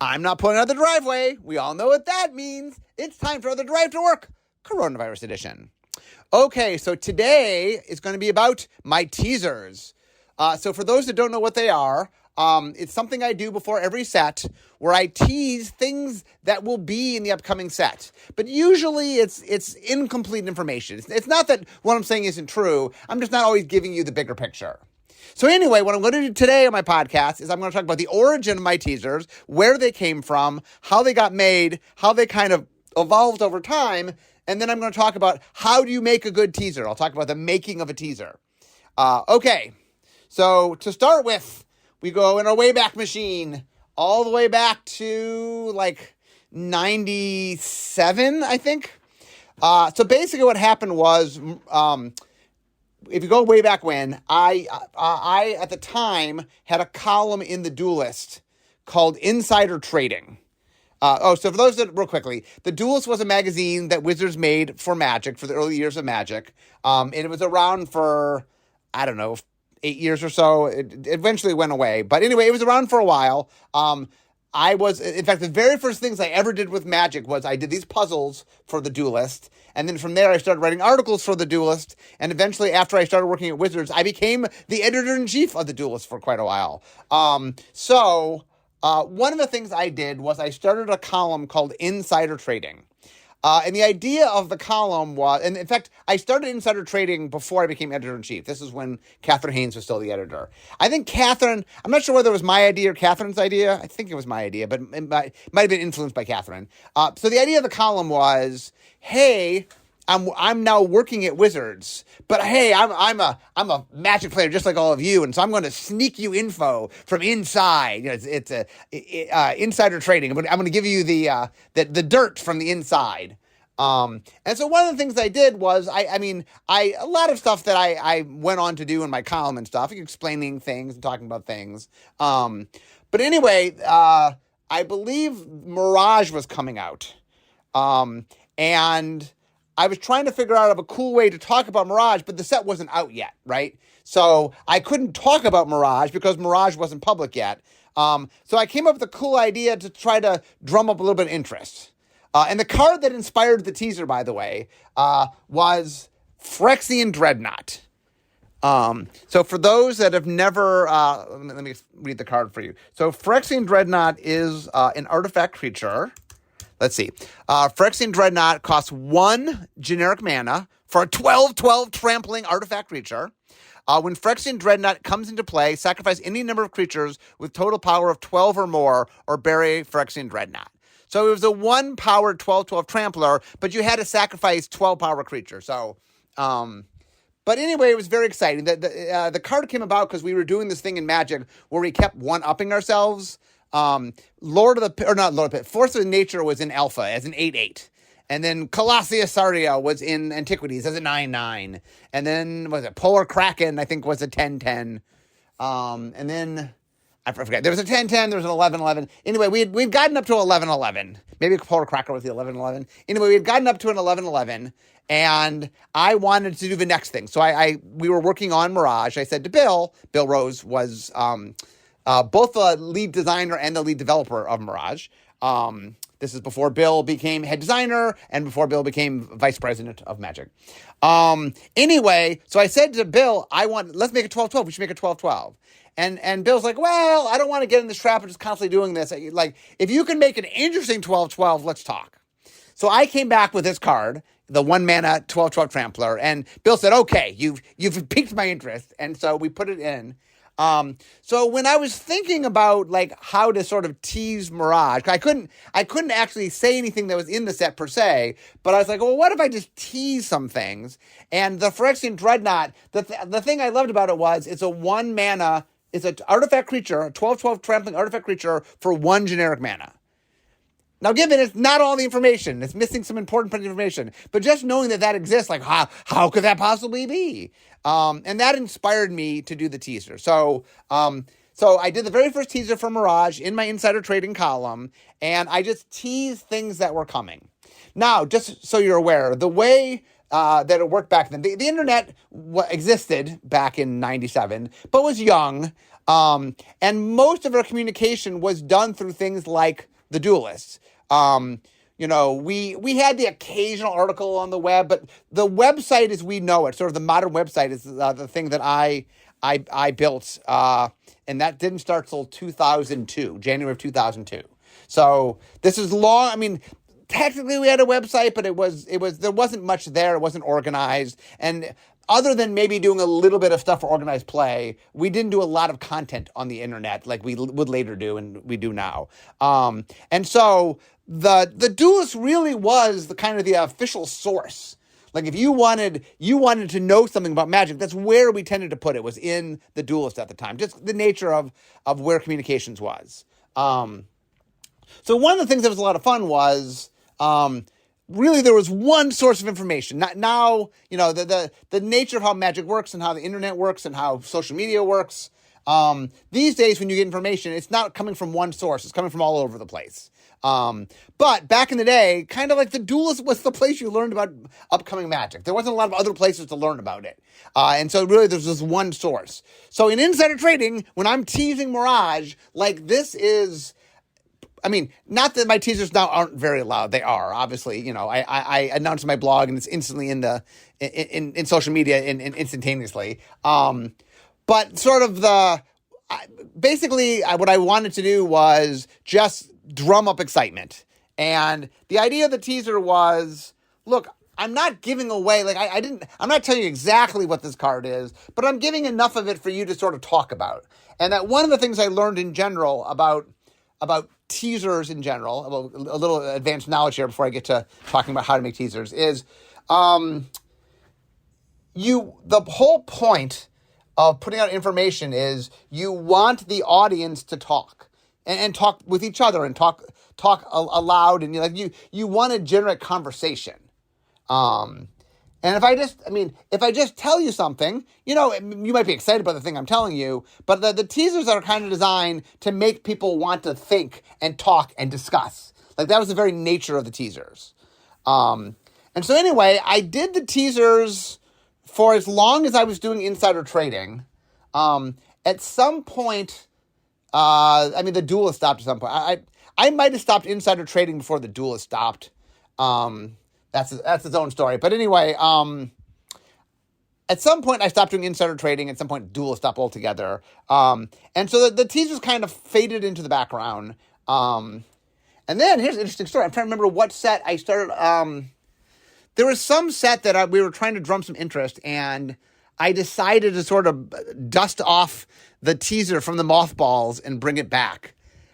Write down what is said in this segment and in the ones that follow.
I'm not pulling out the driveway. We all know what that means. It's time for the Drive to Work Coronavirus Edition. Okay, so today is going to be about my teasers. So for those that don't know what they are, it's something I do before every set where I tease things that will be in the upcoming set. But usually it's incomplete information. It's not that what I'm saying isn't true. I'm just not always giving you the bigger picture. So anyway, what I'm going to do today on my podcast is I'm going to talk about the origin of my teasers, where they came from, how they got made, how they kind of evolved over time, and then I'm going to talk about how do you make a good teaser. I'll talk about the making of a teaser. Okay, so to start with, we go in our Wayback Machine all the way back to like 97, I think. So basically what happened was... if you go way back when, I at the time had a column in the Duelist called Insider Trading. So for those that, real quickly, the Duelist was a magazine that Wizards made for Magic, for the early years of Magic. And it was around for, 8 years or so. It eventually went away. But anyway, it was around for a while. In fact, the very first things I ever did with Magic was I did these puzzles for the Duelist. And then from there, I started writing articles for the Duelist. And eventually, after I started working at Wizards, I became the editor-in-chief of the Duelist for quite a while. One of the things I did was I started a column called Insider Trading. And the idea of the column was, and in fact, I started Insider Trading before I became editor-in-chief. This is when Catherine Haynes was still the editor. I think Catherine, I'm not sure whether it was my idea or Catherine's idea. I think it was my idea, but it might have been influenced by Catherine. So the idea of the column was, hey, I'm now working at Wizards, but hey, I'm a Magic player just like all of you, and so I'm going to sneak you info from inside. It's insider trading. I'm going to give you the dirt from the inside. And so one of the things I did was a lot of stuff that I went on to do in my column and stuff, explaining things and talking about things. But anyway, I believe Mirage was coming out, and I was trying to figure out a cool way to talk about Mirage, but the set wasn't out yet, right? So I couldn't talk about Mirage because Mirage wasn't public yet. So I came up with a cool idea to try to drum up a little bit of interest. And the card that inspired the teaser, by the way, was Phyrexian Dreadnought. So for those that have never, let me read the card for you. So Phyrexian Dreadnought is an artifact creature. Let's see. Phyrexian Dreadnought costs 1 generic mana for a 12/12 trampling artifact creature. When Phyrexian Dreadnought comes into play, sacrifice any number of creatures with total power of 12 or more, or bury Phyrexian Dreadnought. So it was a 1-powered 12/12 trampler, but you had to sacrifice 12-power creatures. So, but anyway, it was very exciting. The card came about because we were doing this thing in Magic where we kept one-upping ourselves. Force of Nature was in Alpha as an 8/8. And then Colossia Sardia was in Antiquities as a 9/9. And then, Polar Kraken, I think, was a 10/10. And then, I forget, there was a 10/10, there was an 11/11. Anyway, we'd gotten up to 11/11. Maybe Polar Kraken was the 11/11. Anyway, we had gotten up to an 11/11. And I wanted to do the next thing. So we were working on Mirage. I said to Bill Rose was... both the lead designer and the lead developer of Mirage. This is before Bill became head designer and before Bill became vice president of Magic. Anyway, so I said to Bill, let's make a 12/12. We should make a 12/12. And Bill's like, well, I don't want to get in this trap of just constantly doing this. Like, if you can make an interesting 12/12, let's talk. So I came back with this card, the 1-mana 12/12 Trampler, and Bill said, okay, you've piqued my interest. And so we put it in. So when I was thinking about how to sort of tease Mirage, I couldn't actually say anything that was in the set per se, but I was like, well, what if I just tease some things? And the Phyrexian Dreadnought, the thing I loved about it was it's a 1-mana, it's an artifact creature, a 12/12 trampling artifact creature for 1 generic mana. Now, given it's not all the information, it's missing some important information, but just knowing that exists, how could that possibly be? And that inspired me to do the teaser. So I did the very first teaser for Mirage in my Insider Trading column, and I just teased things that were coming. Now, just so you're aware, the way that it worked back then, the internet existed back in 97, but was young. And most of our communication was done through things like the Duelists. We had the occasional article on the web, but the website as we know it, sort of the modern website, is the thing that I built, and that didn't start till 2002, January of 2002. So this is long. I mean, technically we had a website, but it was there wasn't much there. It wasn't organized, and other than maybe doing a little bit of stuff for organized play, we didn't do a lot of content on the internet like we would later do and we do now. And so the Duelist really was the kind of the official source. Like if you wanted to know something about Magic, that's where we tended to put it, was in the Duelist at the time. Just the nature of where communications was. So one of the things that was a lot of fun was really there was one source of information. Now, the nature of how Magic works and how the internet works and how social media works. These days when you get information, it's not coming from one source. It's coming from all over the place. But back in the day, kind of like the Duelist was the place you learned about upcoming Magic. There wasn't a lot of other places to learn about it. And so really there's this one source. So in insider trading, when I'm teasing Mirage, like this is... I mean, not that my teasers now aren't very loud. They are, obviously. I announced my blog and it's instantly in social media instantaneously. But sort of basically what I wanted to do was just drum up excitement. And the idea of the teaser was, look, I'm not giving away, I'm not telling you exactly what this card is, but I'm giving enough of it for you to sort of talk about. And that one of the things I learned in general about teasers in general, a little advanced knowledge here before I get to talking about how to make teasers, is the whole point of putting out information is you want the audience to talk and talk with each other and talk aloud, and you want to generate conversation. And if I just tell you something, you might be excited about the thing I'm telling you, but the teasers are kind of designed to make people want to think and talk and discuss. Like that was the very nature of the teasers. And so anyway, I did the teasers for as long as I was doing insider trading. At some point, the Duelist stopped at some point. I might have stopped insider trading before the Duelist stopped. That's its own story. But anyway, at some point I stopped doing insider trading. At some point, Duelist stopped altogether. And so the teasers kind of faded into the background. And then here's an interesting story. I'm trying to remember what set I started. There was some set that we were trying to drum some interest, and I decided to sort of dust off the teaser from the mothballs and bring it back.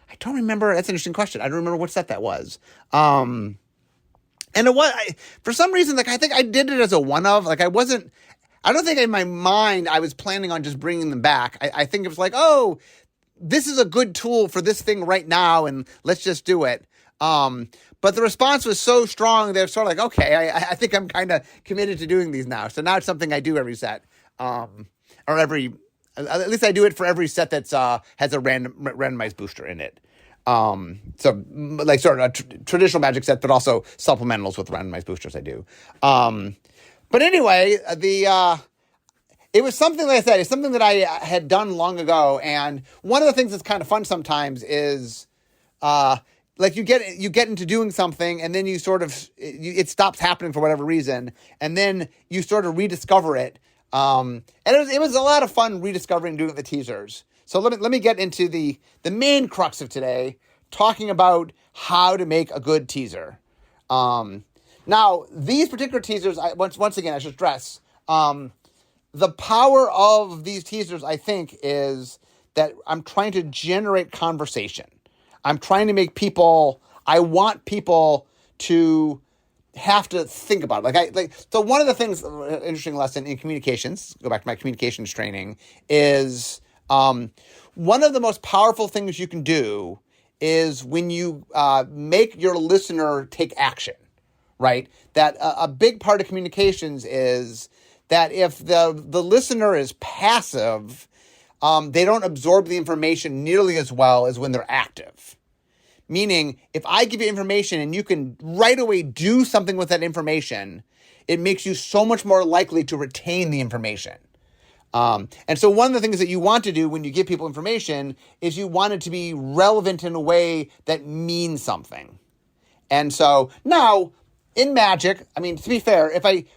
I don't remember. That's an interesting question. I don't remember what set that was. And it was, for some reason, I think I did it as a one-of. I don't think in my mind I was planning on just bringing them back. I think it was like, oh, this is a good tool for this thing right now, and let's just do it. But the response was so strong, they're sort of like, okay, I think I'm kind of committed to doing these now. So now it's something I do every set, at least I do it for every set that's has a randomized booster in it. So like sort of a traditional Magic set, but also supplementals with randomized boosters I do. But anyway, it was something, like I said, it's something that I had done long ago. And one of the things that's kind of fun sometimes is, like you get into doing something and then you sort of, it stops happening for whatever reason. And then you sort of rediscover it. And it was a lot of fun rediscovering doing the teasers. So let me get into the main crux of today, talking about how to make a good teaser. Now, these particular teasers, once again, I should stress, the power of these teasers, I think, is that I'm trying to generate conversation. I'm trying to make I want people to have to think about it. So one of the things, interesting lesson in communications, go back to my communications training, is one of the most powerful things you can do is when you make your listener take action, right? That a big part of communications is that if the listener is passive, they don't absorb the information nearly as well as when they're active. Meaning, if I give you information and you can right away do something with that information, it makes you so much more likely to retain the information. And so one of the things that you want to do when you give people information is you want it to be relevant in a way that means something. And so now in Magic, I mean, to be fair,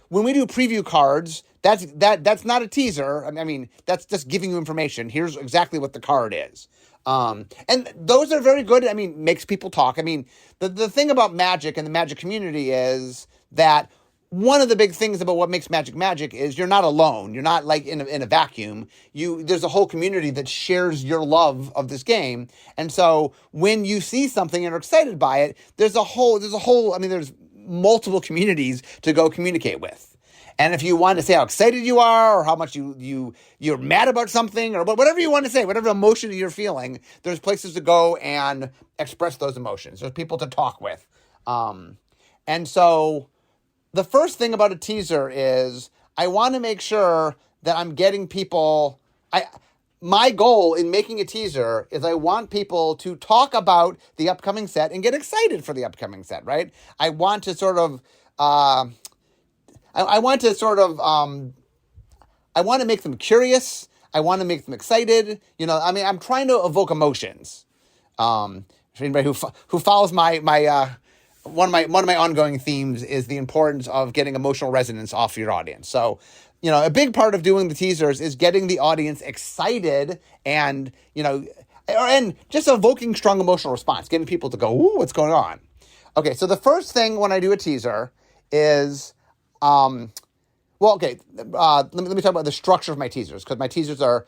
when we do preview cards, that's not a teaser. I mean, that's just giving you information. Here's exactly what the card is. And those are very good. I mean, makes people talk. I mean, the thing about Magic and the Magic community is that one of the big things about what makes Magic is you're not alone. You're not like in a vacuum. There's a whole community that shares your love of this game. And so when you see something and are excited by it, there's multiple communities to go communicate with. And if you want to say how excited you are or how much you're mad about something or whatever you want to say, whatever emotion you're feeling, there's places to go and express those emotions. There's people to talk with. And so the first thing about a teaser is I want to make sure that I'm getting people. My goal in making a teaser is I want people to talk about the upcoming set and get excited for the upcoming set, right? I want to sort of, I want to make them curious. I want to make them excited. I'm trying to evoke emotions. For anybody who follows my one of my ongoing themes is the importance of getting emotional resonance off your audience. So, a big part of doing the teasers is getting the audience excited and just evoking strong emotional response, getting people to go, ooh, what's going on? Okay, so the first thing when I do a teaser is, let me talk about the structure of my teasers, because my teasers are,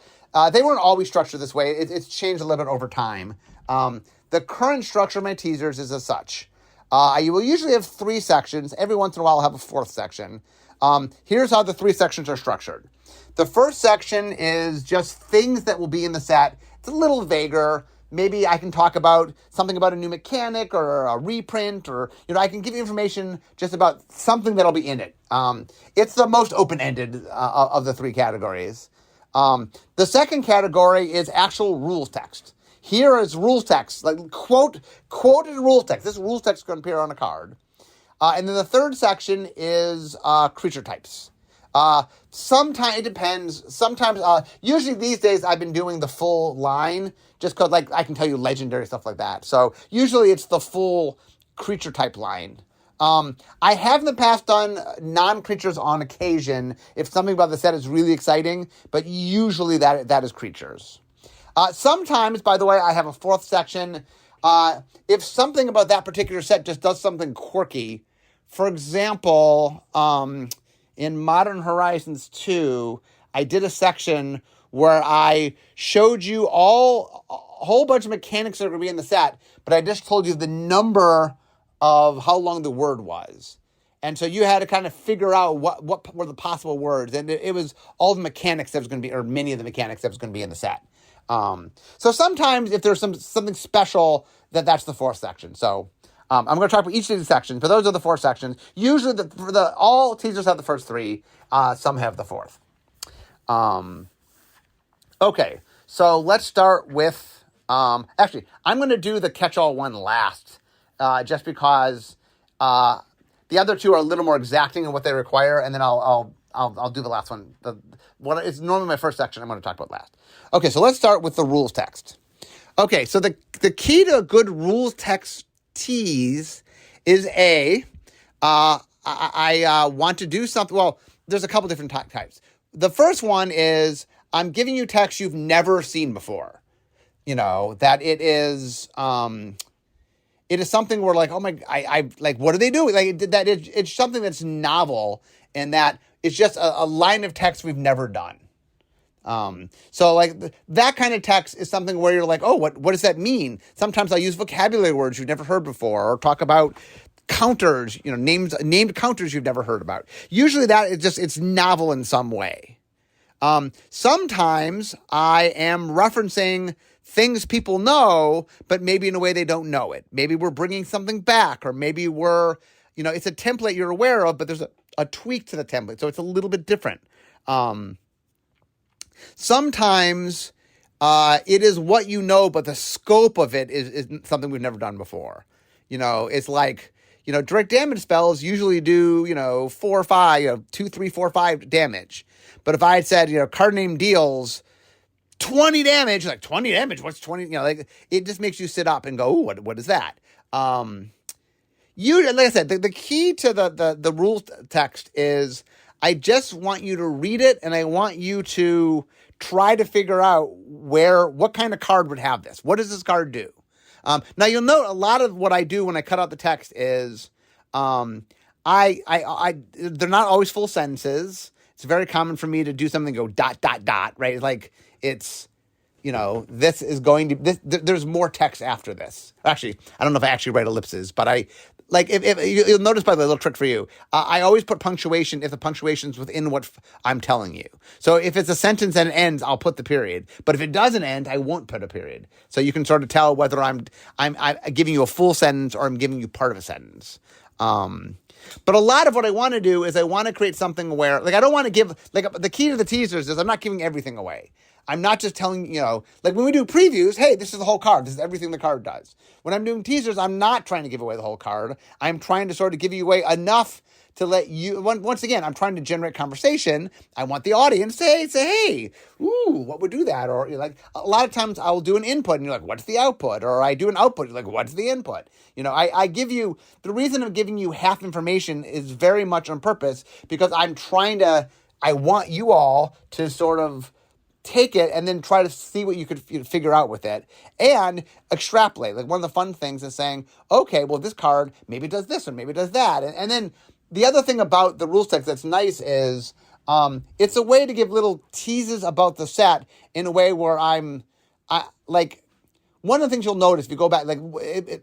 they weren't always structured this way. It's changed a little bit over time. The current structure of my teasers is as such. You will usually have 3 sections. Every once in a while, I'll have a 4th section. Here's how the 3 sections are structured. The first section is just things that will be in the set. It's a little vaguer. Maybe I can talk about something about a new mechanic or a reprint, or, I can give you information just about something that'll be in it. It's the most open-ended of the 3 categories. The second category is actual rules text. Here is rules text, like quoted rules text. This rules text is going to appear on a card. And then the third section is creature types. Sometimes it depends. Sometimes, usually these days I've been doing the full line just because I can tell you legendary stuff like that. So usually it's the full creature type line. I have in the past done non-creatures on occasion if something about the set is really exciting, but usually that is creatures. Sometimes, by the way, I have a 4th section. If something about that particular set just does something quirky, for example, in Modern Horizons 2, I did a section where I showed you a whole bunch of mechanics that are going to be in the set, but I just told you the number of how long the word was. And so you had to kind of figure out what were the possible words. And it was all the mechanics that was going to be, or many of the mechanics that was going to be in the set. So sometimes if there's something special, that's the 4th section. So I'm going to talk about each of these sections, but those are the 4 sections. Usually all teasers have the first 3. Some have the 4th. Okay, so let's start with, actually, I'm going to do the catch-all one last, just because the other 2 are a little more exacting in what they require, and then I'll do the last one. What is normally my first section I'm going to talk about last. Okay, so let's start with the rules text. Okay, so the key to a good rules text tease is I want to do something. Well, there's a couple different types. The first one is I'm giving you text you've never seen before. That it is something where oh my, I like, what are they doing? It's something that's novel and that it's just a line of text we've never done. So that kind of text is something where you're like, oh, what does that mean? Sometimes I'll use vocabulary words you've never heard before, or talk about counters, named counters you've never heard about. Usually that is it's novel in some way. Sometimes I am referencing things people know, but maybe in a way they don't know it. Maybe we're bringing something back, or maybe we're, it's a template you're aware of, but there's a tweak to the template. So it's a little bit different. Sometimes it is what you know, but the scope of it is something we've never done before. It's like, direct damage spells usually do, 4 or 5, 2, 3, 4, 5 damage. But if I had said, card name deals 20 damage, like 20 damage, what's 20? Like it just makes you sit up and go, ooh, what is that? Like I said, the key to the rules text is I just want you to read it, and I want you to try to figure out what kind of card would have this. What does this card do? Now you'll note a lot of what I do when I cut out the text is, they're not always full sentences. It's very common for me to do something and go ... right? Like it's, this is going to, there's more text after this. Actually, I don't know if I actually write ellipses, but if you'll notice by the little trick for you, I always put punctuation if the punctuation's within what I'm telling you. So if it's a sentence and it ends, I'll put the period. But if it doesn't end, I won't put a period. So you can sort of tell whether I'm giving you a full sentence or I'm giving you part of a sentence. But a lot of what I want to do is I want to create something where, like, I don't want to give, like, the key to the teasers is I'm not giving everything away. I'm not just telling, like when we do previews, hey, this is the whole card. This is everything the card does. When I'm doing teasers, I'm not trying to give away the whole card. I'm trying to sort of give you away enough to let you, once again, I'm trying to generate conversation. I want the audience to say, hey, ooh, what would do that? Or like a lot of times I will do an input and you're like, what's the output? Or I do an output, you're like, what's the input? I give you, the reason I'm giving you half information is very much on purpose because I want you all to sort of take it and then try to see what you could figure out with it and extrapolate. Like one of the fun things is saying, okay, well, this card maybe does this or maybe does that. And then the other thing about the rules text that's nice is it's a way to give little teases about the set in a way where one of the things you'll notice if you go back, like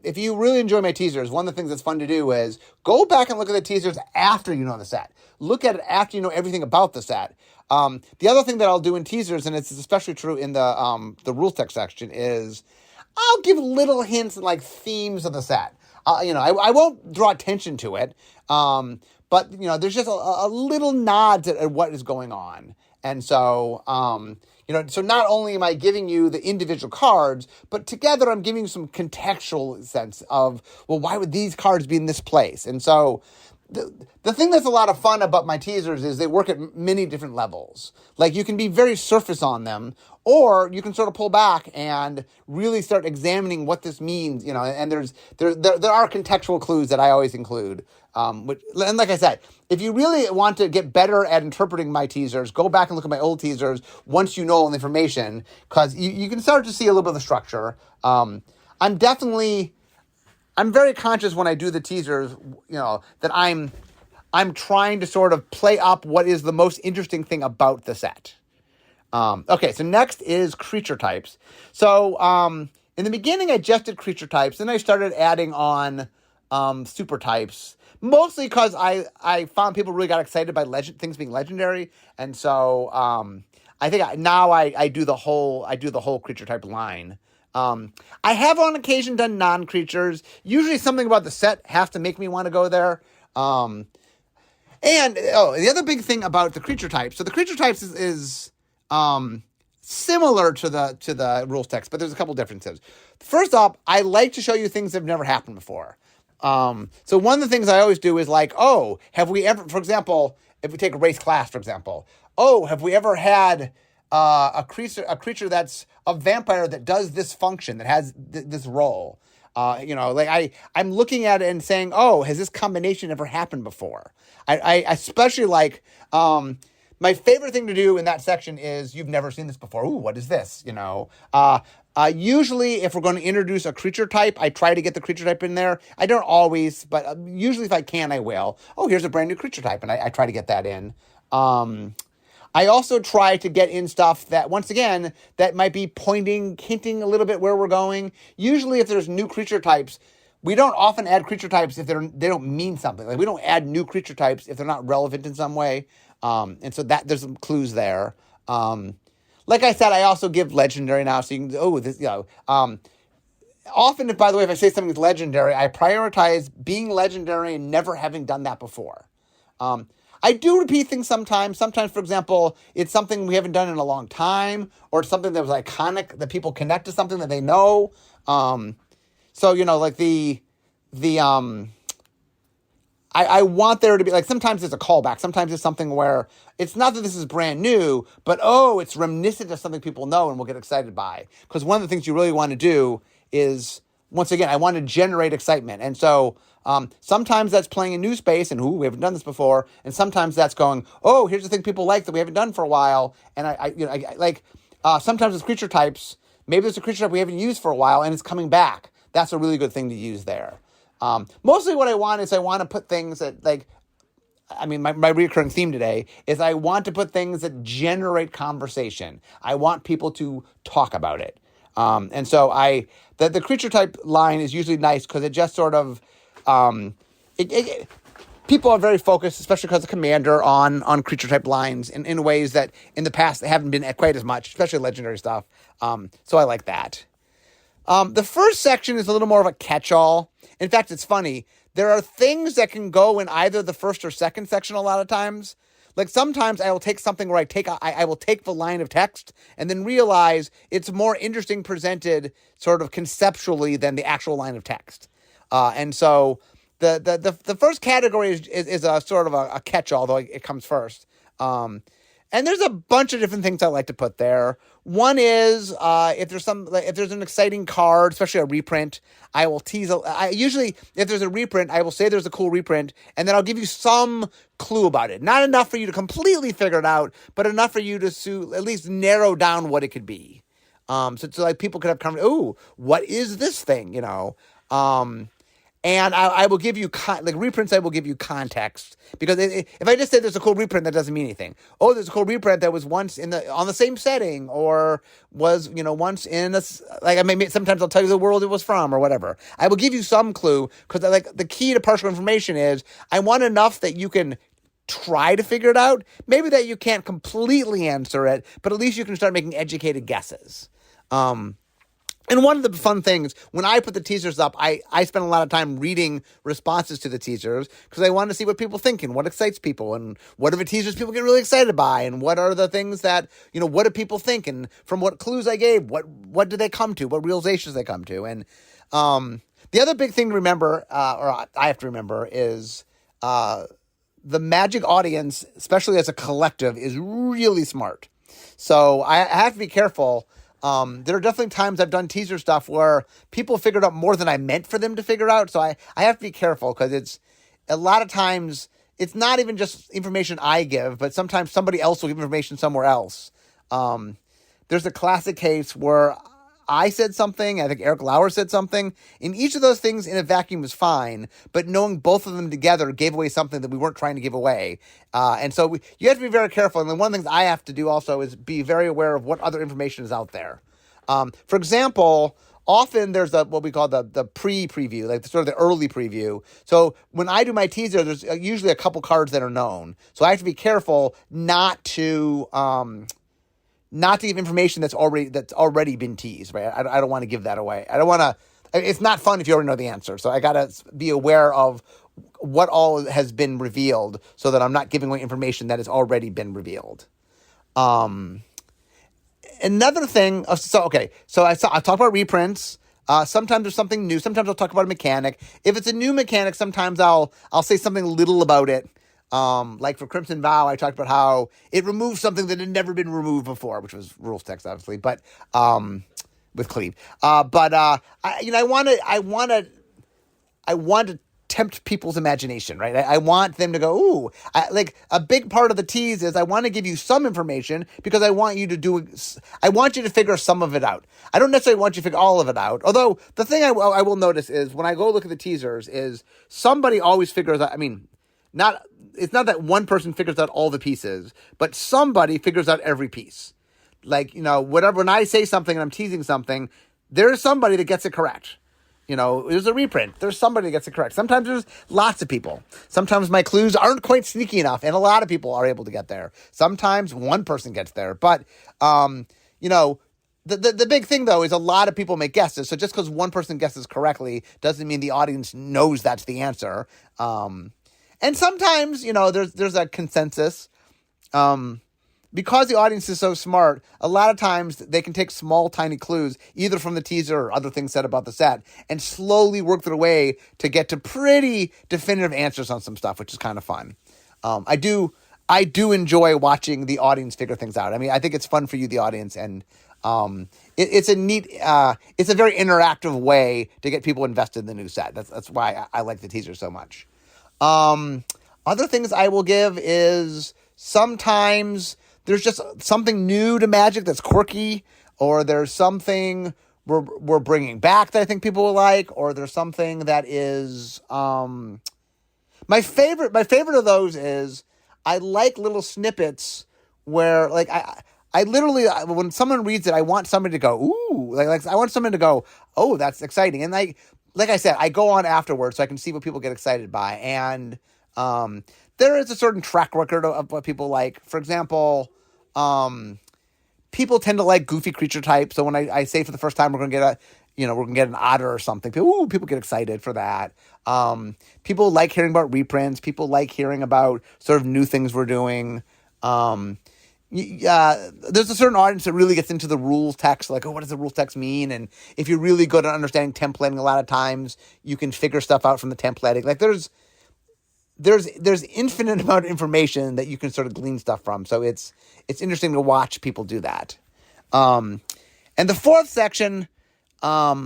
if you really enjoy my teasers, one of the things that's fun to do is go back and look at the teasers after you know the set. Look at it after you know everything about the set. The other thing that I'll do in teasers, and it's especially true in the rules text section, is I'll give little hints and like themes of the set. I won't draw attention to it, but there's just a little nod at what is going on, and so so not only am I giving you the individual cards, but together I'm giving you some contextual sense of, well, why would these cards be in this place? And so the thing that's a lot of fun about my teasers is they work at many different levels. Like you can be very surface on them, or you can sort of pull back and really start examining what this means, and there are contextual clues that I always include. And like I said, if you really want to get better at interpreting my teasers, go back and look at my old teasers once you know all the information, because you can start to see a little bit of the structure. I'm very conscious when I do the teasers, that I'm trying to sort of play up what is the most interesting thing about the set. Okay, so next is creature types. So in the beginning, I just did creature types, then I started adding on super types, mostly because I found people really got excited by things being legendary, and so I think now I do the whole creature type line. I have on occasion done non-creatures. Usually something about the set has to make me want to go there. And the other big thing about the creature types. So the creature types is similar to the rules text, but there's a couple differences. First off, I like to show you things that have never happened before. So one of the things I always do is like, oh, have we ever, for example, if we take a race class, for example, have we ever had a creature that's a vampire that does this function, that has this role? I'm looking at it and saying, oh, has this combination ever happened before? I especially like, my favorite thing to do in that section is, you've never seen this before. Ooh, what is this? Usually if we're going to introduce a creature type, I try to get the creature type in there. I don't always, but usually if I can, I will. Oh, here's a brand new creature type, and I try to get that in. I also try to get in stuff that, once again, that might be hinting a little bit where we're going. Usually if there's new creature types, we don't often add creature types if they don't mean something. Like we don't add new creature types if they're not relevant in some way. And so that there's some clues there. Like I said, I also give legendary now, so you can, often, by the way, if I say something's legendary, I prioritize being legendary and never having done that before. I do repeat things sometimes. Sometimes, for example, it's something we haven't done in a long time, or it's something that was iconic that people connect to something that they know. Like the I want there to be, like, sometimes it's a callback. Sometimes it's something where it's not that this is brand new, but, it's reminiscent of something people know and will get excited by. Because one of the things you really want to do is, once again, I want to generate excitement. And so sometimes that's playing a new space and, we haven't done this before. And sometimes that's going, here's the thing people like that we haven't done for a while. And sometimes it's creature types. Maybe there's a creature type we haven't used for a while and it's coming back. That's a really good thing to use there. Mostly what I want is I want to put things that, like, my recurring theme today is I want to put things that generate conversation. I want people to talk about it. And so the creature type line is usually nice because it just sort of, people are very focused, especially because of Commander, on creature type lines in ways that in the past they haven't been quite as much, especially legendary stuff. So I like that. The first section is a little more of a catch-all. In fact, it's funny. There are things that can go in either the first or second section a lot of times. Like sometimes I will take something where I will take the line of text and then realize it's more interesting presented sort of conceptually than the actual line of text. And so the first category is a sort of a catch-all, though it comes first. And there's a bunch of different things I like to put there. One is if there's an exciting card, especially a reprint, I will tease. Usually, if there's a reprint, I will say there's a cool reprint, and then I'll give you some clue about it. Not enough for you to completely figure it out, but enough for you to at least narrow down what it could be. So like people could have conversation. What is this thing? And I will give you, reprints, I will give you context. Because if I just say there's a cool reprint, that doesn't mean anything. There's a cool reprint that was once on the same setting, or was, once in sometimes I'll tell you the world it was from, or whatever. I will give you some clue, because the key to partial information is, I want enough that you can try to figure it out. Maybe that you can't completely answer it, but at least you can start making educated guesses. And one of the fun things, when I put the teasers up, I spend a lot of time reading responses to the teasers because I want to see what people think and what excites people and what are the teasers people get really excited by and what are the things that, what do people think, and from what clues I gave, what do they come to, what realizations they come to. And the other big thing to remember, or I have to remember, is the Magic audience, especially as a collective, is really smart. So I have to be careful. There are definitely times I've done teaser stuff where people figured out more than I meant for them to figure out. So I have to be careful because it's a lot of times it's not even just information I give, but sometimes somebody else will give information somewhere else. There's a classic case where I said something, I think Eric Lauer said something, and each of those things in a vacuum was fine, but knowing both of them together gave away something that we weren't trying to give away. And so you have to be very careful. And then one of the things I have to do also is be very aware of what other information is out there. For example, often there's what we call the pre-preview, like sort of the early preview. So when I do my teaser, there's usually a couple cards that are known. So I have to be careful not to give information that's already been teased, right? I don't want to give that away. I don't want to. It's not fun if you already know the answer. So I got to be aware of what all has been revealed so that I'm not giving away information that has already been revealed. Another thing. So I talked about reprints. Sometimes there's something new. Sometimes I'll talk about a mechanic. If it's a new mechanic, sometimes I'll say something little about it. Like for Crimson Vow, I talked about how it removed something that had never been removed before, which was rules text, obviously, but with Cleve. I want to tempt people's imagination, right? I want them to go, ooh. A big part of the tease is I want to give you some information because I want you to figure some of it out. I don't necessarily want you to figure all of it out. Although the thing I will notice is when I go look at the teasers is somebody always figures out. It's not that one person figures out all the pieces, but somebody figures out every piece. Whatever, when I say something and I'm teasing something, there's somebody that gets it correct. There's a reprint. There's somebody that gets it correct. Sometimes there's lots of people. Sometimes my clues aren't quite sneaky enough, and a lot of people are able to get there. Sometimes one person gets there. But, the big thing, though, is a lot of people make guesses. So just because one person guesses correctly doesn't mean the audience knows that's the answer. And sometimes, there's a consensus. because the audience is so smart, a lot of times they can take small, tiny clues, either from the teaser or other things said about the set, and slowly work their way to get to pretty definitive answers on some stuff, which is kind of fun. I do enjoy watching the audience figure things out. I mean, I think it's fun for you, the audience, and it's a neat, it's a very interactive way to get people invested in the new set. That's why I like the teaser so much. Other things I will give is sometimes there's just something new to Magic that's quirky, or there's something we're bringing back that I think people will like, or there's something that is my favorite of those is I like little snippets where like I literally when someone reads it, I want somebody to go ooh, like I want someone to go, oh, that's exciting, and like I said, I go on afterwards so I can see what people get excited by, and there is a certain track record of what people like. For example, people tend to like goofy creature types. So when I say for the first time we're gonna get an otter or something, people get excited for that. People like hearing about reprints. People like hearing about sort of new things we're doing. There's a certain audience that really gets into the rules text, like, oh, what does the rules text mean? And if you're really good at understanding templating, a lot of times you can figure stuff out from the templating. Like there's infinite amount of information that you can sort of glean stuff from. So it's interesting to watch people do that. And the fourth section, I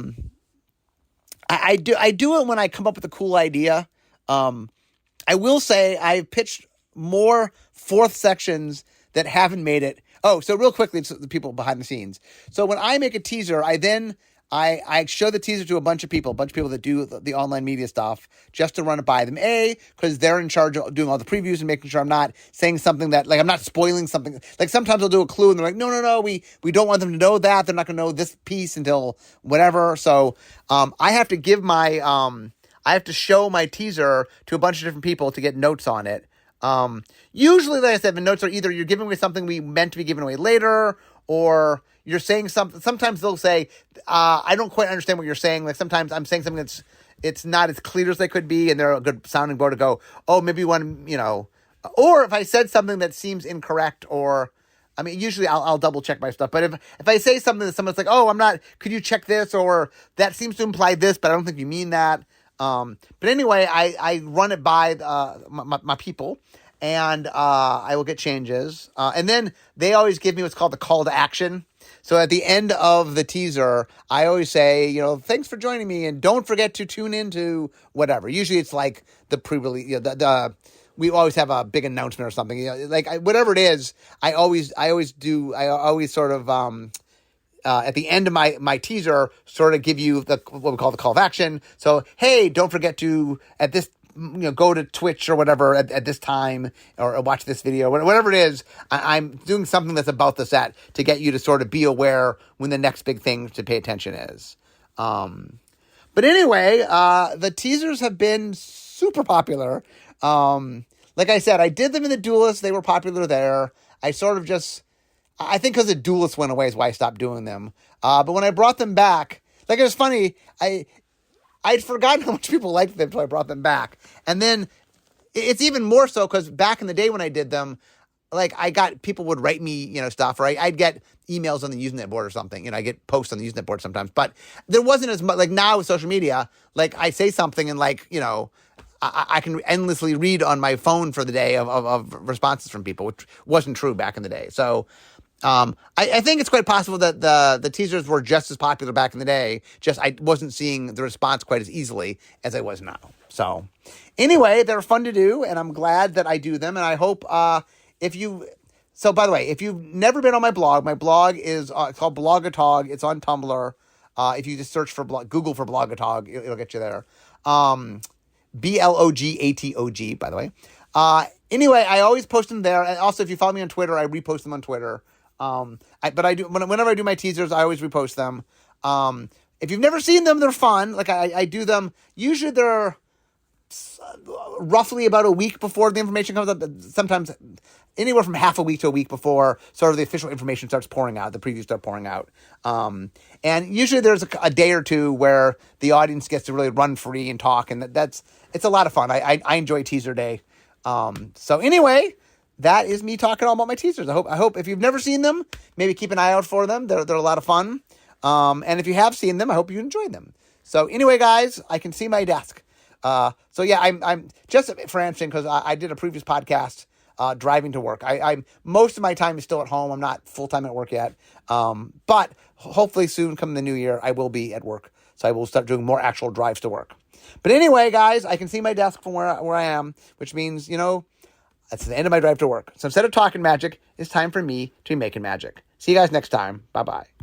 do it when I come up with a cool idea. I will say I've pitched more fourth sections that haven't made it. Oh, so real quickly, it's the people behind the scenes. So when I make a teaser, I show the teaser to a bunch of people that do the online media stuff, just to run it by them. Because they're in charge of doing all the previews and making sure I'm not saying something that, like, I'm not spoiling something. Like, sometimes I'll do a clue and they're like, no, we don't want them to know that. They're not going to know this piece until whatever. So I have to show my teaser to a bunch of different people to get notes on it. Usually, like I said, the notes are either you're giving away something we meant to be giving away later, or you're saying something. Sometimes they'll say, I don't quite understand what you're saying. Like, sometimes I'm saying something it's not as clear as they could be, and they're a good sounding board to go, oh, maybe you want to, or if I said something that seems incorrect, or, I mean, usually I'll double check my stuff. But if I say something that someone's like, oh, could you check this? Or that seems to imply this, but I don't think you mean that. But anyway, I run it by my people, and I will get changes. And then they always give me what's called the call to action. So at the end of the teaser, I always say, thanks for joining me, and don't forget to tune into whatever. Usually it's like the pre-release, we always have a big announcement or something. Whatever it is, I always sort of at the end of my teaser sort of give you what we call the call of action. So, hey, don't forget to at this go to Twitch or whatever at this time, or watch this video, whatever it is. I'm doing something that's about the set to get you to sort of be aware when the next big thing to pay attention is. But anyway, the teasers have been super popular. Like I said, I did them in the Duelist. They were popular there. I think because the Duelist went away is why I stopped doing them. But when I brought them back, like, it was funny, I'd forgotten how much people liked them until I brought them back. And then it's even more so because back in the day when I did them, like, people would write me, stuff, right? I'd get emails on the Usenet board or something. I get posts on the Usenet board sometimes. But there wasn't as much, like, now with social media, like, I say something and, like, I can endlessly read on my phone for the day of responses from people, which wasn't true back in the day. So I think it's quite possible that the teasers were just as popular back in the day, just I wasn't seeing the response quite as easily as I was now. So anyway, they're fun to do, and I'm glad that I do them, and I hope so by the way, if you've never been on my blog is it's called Blogatog. It's on Tumblr. If you just search for Google for Blogatog, it'll get you there. Blogatog, by the way. Anyway, I always post them there, and also if you follow me on Twitter, I repost them on Twitter. But I do whenever I do my teasers, I always repost them. If you've never seen them, they're fun. Like, I do them. Usually they're roughly about a week before the information comes up. Sometimes anywhere from half a week to a week before sort of the official information starts pouring out. The previews start pouring out. And usually there's a day or two where the audience gets to really run free and talk, and it's a lot of fun. I enjoy teaser day. So anyway, that is me talking all about my teasers. I hope if you've never seen them, maybe keep an eye out for them. They're a lot of fun. And if you have seen them, I hope you enjoyed them. So anyway, guys, I can see my desk. So yeah, I'm just for answering, because I did a previous podcast driving to work. I'm most of my time is still at home. I'm not full time at work yet. But hopefully soon, come the new year, I will be at work. So I will start doing more actual drives to work. But anyway, guys, I can see my desk from where I am, which means, that's the end of my drive to work. So instead of talking magic, it's time for me to be making magic. See you guys next time. Bye-bye.